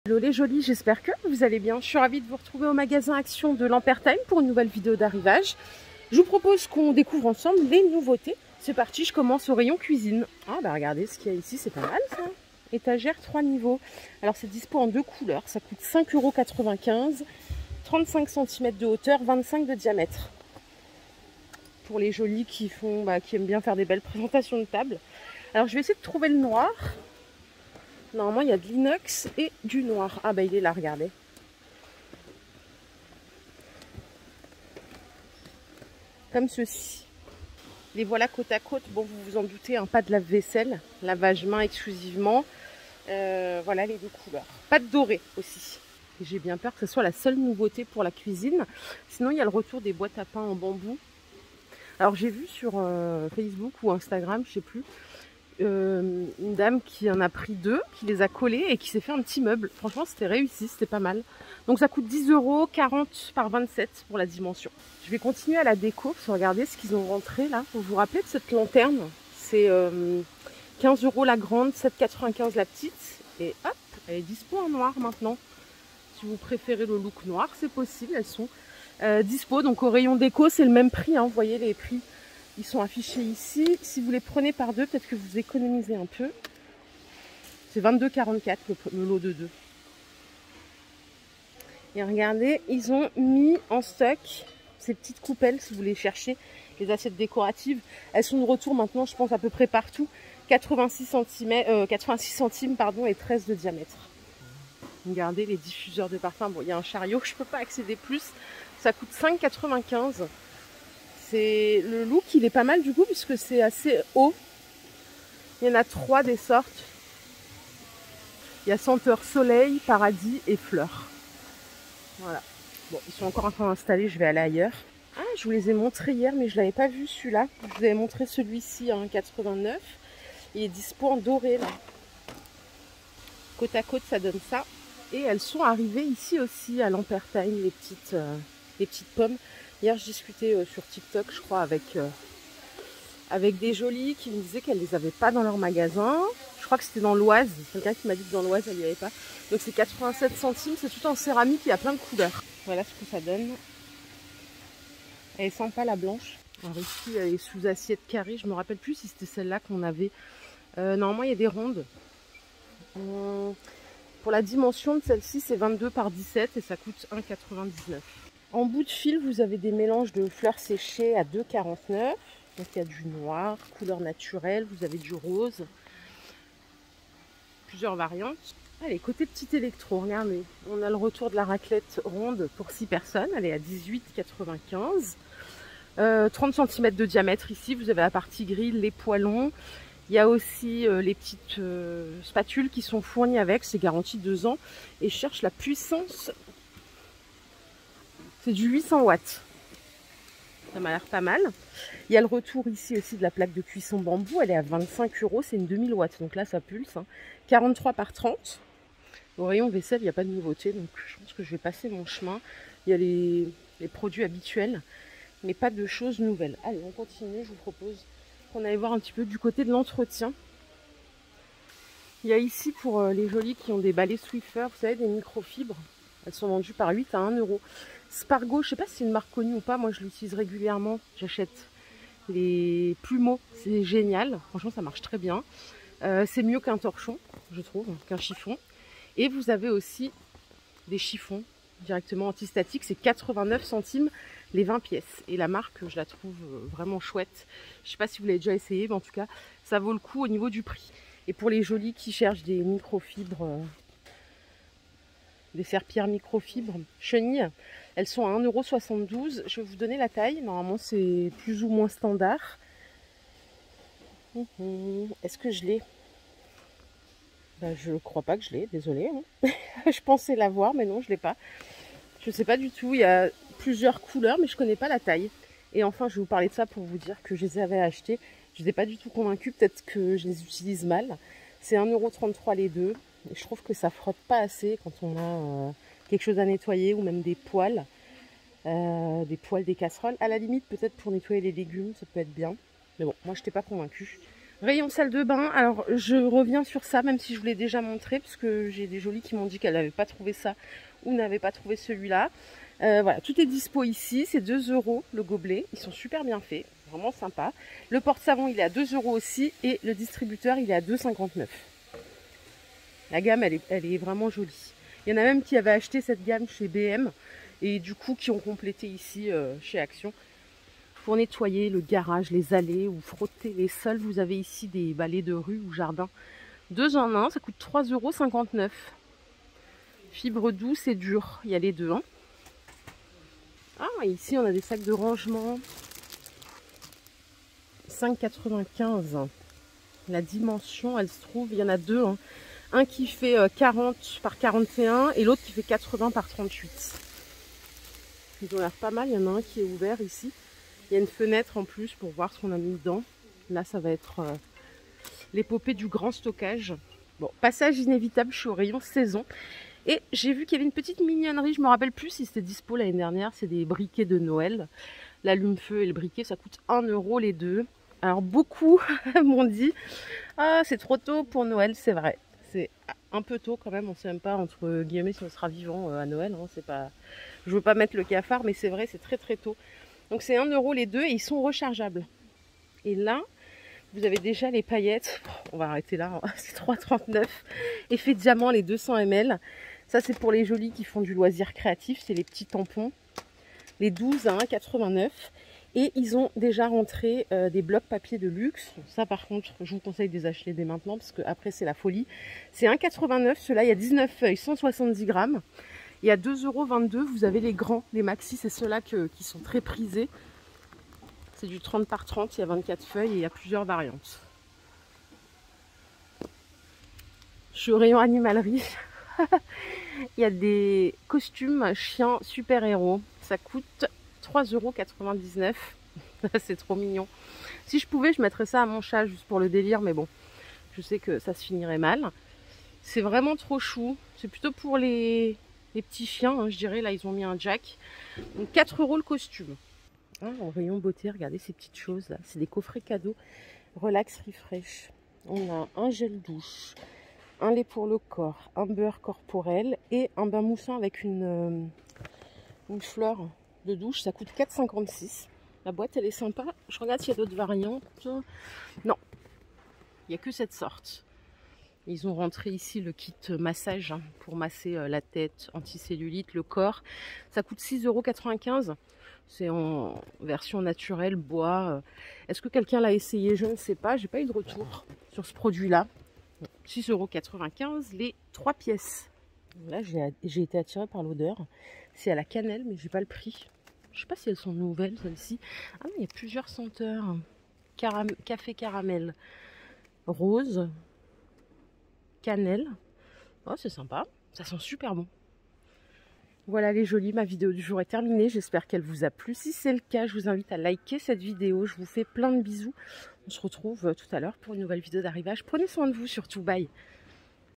Hello les jolis, j'espère que vous allez bien. Je suis ravie de vous retrouver au magasin Action de Lampertheim pour une nouvelle vidéo d'arrivage. Je vous propose qu'on découvre ensemble les nouveautés. C'est parti, je commence au rayon cuisine. Ah bah regardez ce qu'il y a ici, c'est pas mal ça. Étagère 3 niveaux. Alors c'est dispo en 2 couleurs, ça coûte 5,95 €, 35 cm de hauteur, 25 de diamètre. Pour les jolis qui aiment bien faire des belles présentations de table. Alors je vais essayer de trouver le noir. Normalement, il y a de l'inox et du noir. Ah bah il est là, regardez. Comme ceci. Les voilà côte à côte. Bon, vous vous en doutez, hein, pas de lave-vaisselle. Lavage main exclusivement. Voilà les deux couleurs. Pas de doré aussi. Et j'ai bien peur que ce soit la seule nouveauté pour la cuisine. Sinon, il y a le retour des boîtes à pain en bambou. Alors j'ai vu sur Facebook ou Instagram, je sais plus, une dame qui en a pris 2, qui les a collés et qui s'est fait un petit meuble. Franchement, c'était réussi, c'était pas mal. Donc ça coûte 10 €, 40 par 27 pour la dimension. Je vais continuer à la déco, parce que regardez ce qu'ils ont rentré là. Vous vous rappelez de cette lanterne? C'est 15 € la grande, 7,95 € la petite. Et hop, elle est dispo en noir maintenant. Si vous préférez le look noir, c'est possible, elles sont dispo. Donc au rayon déco, c'est le même prix, hein. Vous voyez les prix. Ils sont affichés ici. Si vous les prenez par 2, peut-être que vous économisez un peu. C'est 22,44 le lot de 2. Et regardez, ils ont mis en stock ces petites coupelles, si vous les cherchez, les assiettes décoratives. Elles sont de retour maintenant, je pense, à peu près partout. 86 centimes pardon, et 13 de diamètre. Regardez les diffuseurs de parfum. Bon, il y a un chariot, je ne peux pas accéder plus. Ça coûte 5,95 €. C'est le look, il est pas mal du coup puisque c'est assez haut. Il y en a 3 des sortes. Il y a senteur soleil, paradis et fleurs. Voilà. Bon, ils sont encore en train d'installer, je vais aller ailleurs. Ah, je vous les ai montrés hier, mais je l'avais pas vu celui-là. Je vous avais montré celui-ci à 1,89 €. Il est dispo en doré là. Côte à côte, ça donne ça. Et elles sont arrivées ici aussi à Lampertheim, les petites pommes. Hier, je discutais sur TikTok, je crois, avec des jolies qui me disaient qu'elles ne les avaient pas dans leur magasin. Je crois que c'était dans l'Oise. Quelqu'un qui m'a dit que dans l'Oise, elle n'y avait pas. Donc c'est 87 centimes. C'est tout en céramique. Il y a plein de couleurs. Voilà ce que ça donne. Elle est sympa, la blanche. Alors ici, elle est sous assiette carrée. Je me rappelle plus si c'était celle-là qu'on avait. Normalement, il y a des rondes. Pour la dimension de celle-ci, c'est 22 par 17 et ça coûte 1,99 €. En bout de fil, vous avez des mélanges de fleurs séchées à 2,49 €. Donc il y a du noir, couleur naturelle, vous avez du rose. Plusieurs variantes. Allez, côté petit électro, regardez. On a le retour de la raclette ronde pour 6 personnes. Elle est à 18,95 €. 30 cm de diamètre ici. Vous avez la partie grill, les poêlons. Il y a aussi les petites spatules qui sont fournies avec. C'est garanti 2 ans. Et je cherche la puissance. C'est du 800 watts. Ça m'a l'air pas mal. Il y a le retour ici aussi de la plaque de cuisson bambou. Elle est à 25 €. C'est une 2000 watts. Donc là, ça pulse. 43 par 30. Au rayon vaisselle, il n'y a pas de nouveauté. Donc je pense que je vais passer mon chemin. Il y a les produits habituels. Mais pas de choses nouvelles. Allez, on continue. Je vous propose qu'on aille voir un petit peu du côté de l'entretien. Il y a ici pour les jolis qui ont des balais Swiffer, vous savez, des microfibres. Elles sont vendues par 8 à 1 €. Spargo, je ne sais pas si c'est une marque connue ou pas, moi je l'utilise régulièrement. J'achète les plumeaux, c'est génial. Franchement, ça marche très bien. C'est mieux qu'un torchon, je trouve, qu'un chiffon. Et vous avez aussi des chiffons directement antistatiques, c'est 89 centimes les 20 pièces. Et la marque, je la trouve vraiment chouette. Je ne sais pas si vous l'avez déjà essayé, mais en tout cas, ça vaut le coup au niveau du prix. Et pour les jolis qui cherchent des microfibres, des serpillères microfibres chenilles, elles sont à 1,72 €. Je vais vous donner la taille. Normalement, c'est plus ou moins standard. Est-ce que je l'ai? Ben, je ne crois pas que je l'ai, désolée. Je pensais l'avoir, mais non, je ne l'ai pas. Je ne sais pas du tout. Il y a plusieurs couleurs, mais je ne connais pas la taille. Et enfin, je vais vous parler de ça pour vous dire que je les avais achetés. Je n'étais pas du tout convaincue. Peut-être que je les utilise mal. C'est 1,33 € les deux. Et je trouve que ça frotte pas assez quand on a quelque chose à nettoyer ou même des poêles. Des casseroles. À la limite, peut-être pour nettoyer les légumes, ça peut être bien. Mais bon, moi, je n'étais pas convaincue. Rayon salle de bain, alors je reviens sur ça, même si je vous l'ai déjà montré, parce que j'ai des jolies qui m'ont dit qu'elles n'avaient pas trouvé ça ou n'avaient pas trouvé celui-là. Voilà, tout est dispo ici, c'est 2 € le gobelet, ils sont super bien faits, vraiment sympa. Le porte-savon il est à 2 € aussi et le distributeur il est à 2,59 €. La gamme elle est vraiment jolie. Il y en a même qui avaient acheté cette gamme chez BM et du coup qui ont complété ici chez Action. Pour nettoyer le garage, les allées ou frotter les sols, vous avez ici des balais de rue ou jardin. 2 en 1, ça coûte 3,59 €. Fibre douce et dure, il y a les deux. Hein. Ah, ici on a des sacs de rangement. 5,95 €. La dimension, elle se trouve, il y en a deux. Hein. Un qui fait 40 par 41 et l'autre qui fait 80 par 38. Ils ont l'air pas mal, il y en a un qui est ouvert ici. Il y a une fenêtre en plus pour voir ce qu'on a mis dedans. Là, ça va être l'épopée du grand stockage. Bon, passage inévitable, je suis au rayon saison. Et j'ai vu qu'il y avait une petite mignonnerie. Je me rappelle plus si c'était dispo l'année dernière. C'est des briquets de Noël. L'allume-feu et le briquet, ça coûte 1 € les deux. Alors, beaucoup m'ont dit « Ah, c'est trop tôt pour Noël ». C'est vrai. C'est un peu tôt quand même. On ne sait même pas, entre guillemets, si on sera vivant à Noël. Hein. C'est pas... Je ne veux pas mettre le cafard, mais c'est vrai, c'est très très tôt. Donc c'est 1 € les deux et ils sont rechargeables. Et là, vous avez déjà les paillettes. On va arrêter là, c'est 3,39 €. Effet diamant, les 200 ml. Ça c'est pour les jolis qui font du loisir créatif. C'est les petits tampons. Les 12 à 1,89 €. Et ils ont déjà rentré des blocs papier de luxe. Ça par contre, je vous conseille de les acheter dès maintenant parce qu'après c'est la folie. C'est 1,89 €. Ceux-là, il y a 19 feuilles, 170 grammes. Et à 2,22 €, vous avez les grands, les maxi, c'est ceux-là qui sont très prisés. C'est du 30 par 30, il y a 24 feuilles et il y a plusieurs variantes. Je suis au rayon animalerie. Il y a des costumes chiens super-héros. Ça coûte 3,99 €. C'est trop mignon. Si je pouvais, je mettrais ça à mon chat juste pour le délire, mais bon, je sais que ça se finirait mal. C'est vraiment trop chou. C'est plutôt pour les petits chiens, hein, je dirais. Là, ils ont mis un jack. Donc 4 € le costume. Ah, au rayon beauté, regardez ces petites choses là. C'est des coffrets cadeaux. Relax Refresh. On a un gel douche, un lait pour le corps, un beurre corporel et un bain moussant avec une fleur de douche. Ça coûte 4,56 €. La boîte, elle est sympa. Je regarde s'il y a d'autres variantes. Non, il n'y a que cette sorte. Ils ont rentré ici le kit massage hein, pour masser la tête, anticellulite, le corps. Ça coûte 6,95 €. C'est en version naturelle, bois. Est-ce que quelqu'un l'a essayé? Je ne sais pas. J'ai pas eu de retour sur ce produit-là. 6,95 € les 3 pièces. Là, j'ai été attirée par l'odeur. C'est à la cannelle, mais j'ai pas le prix. Je sais pas si elles sont nouvelles, celles-ci. Ah, mais il y a plusieurs senteurs. Café caramel, rose, cannelle. Oh, c'est sympa. Ça sent super bon. Voilà les jolis, ma vidéo du jour est terminée. J'espère qu'elle vous a plu. Si c'est le cas, je vous invite à liker cette vidéo. Je vous fais plein de bisous. On se retrouve tout à l'heure pour une nouvelle vidéo d'arrivage. Prenez soin de vous surtout. Bye.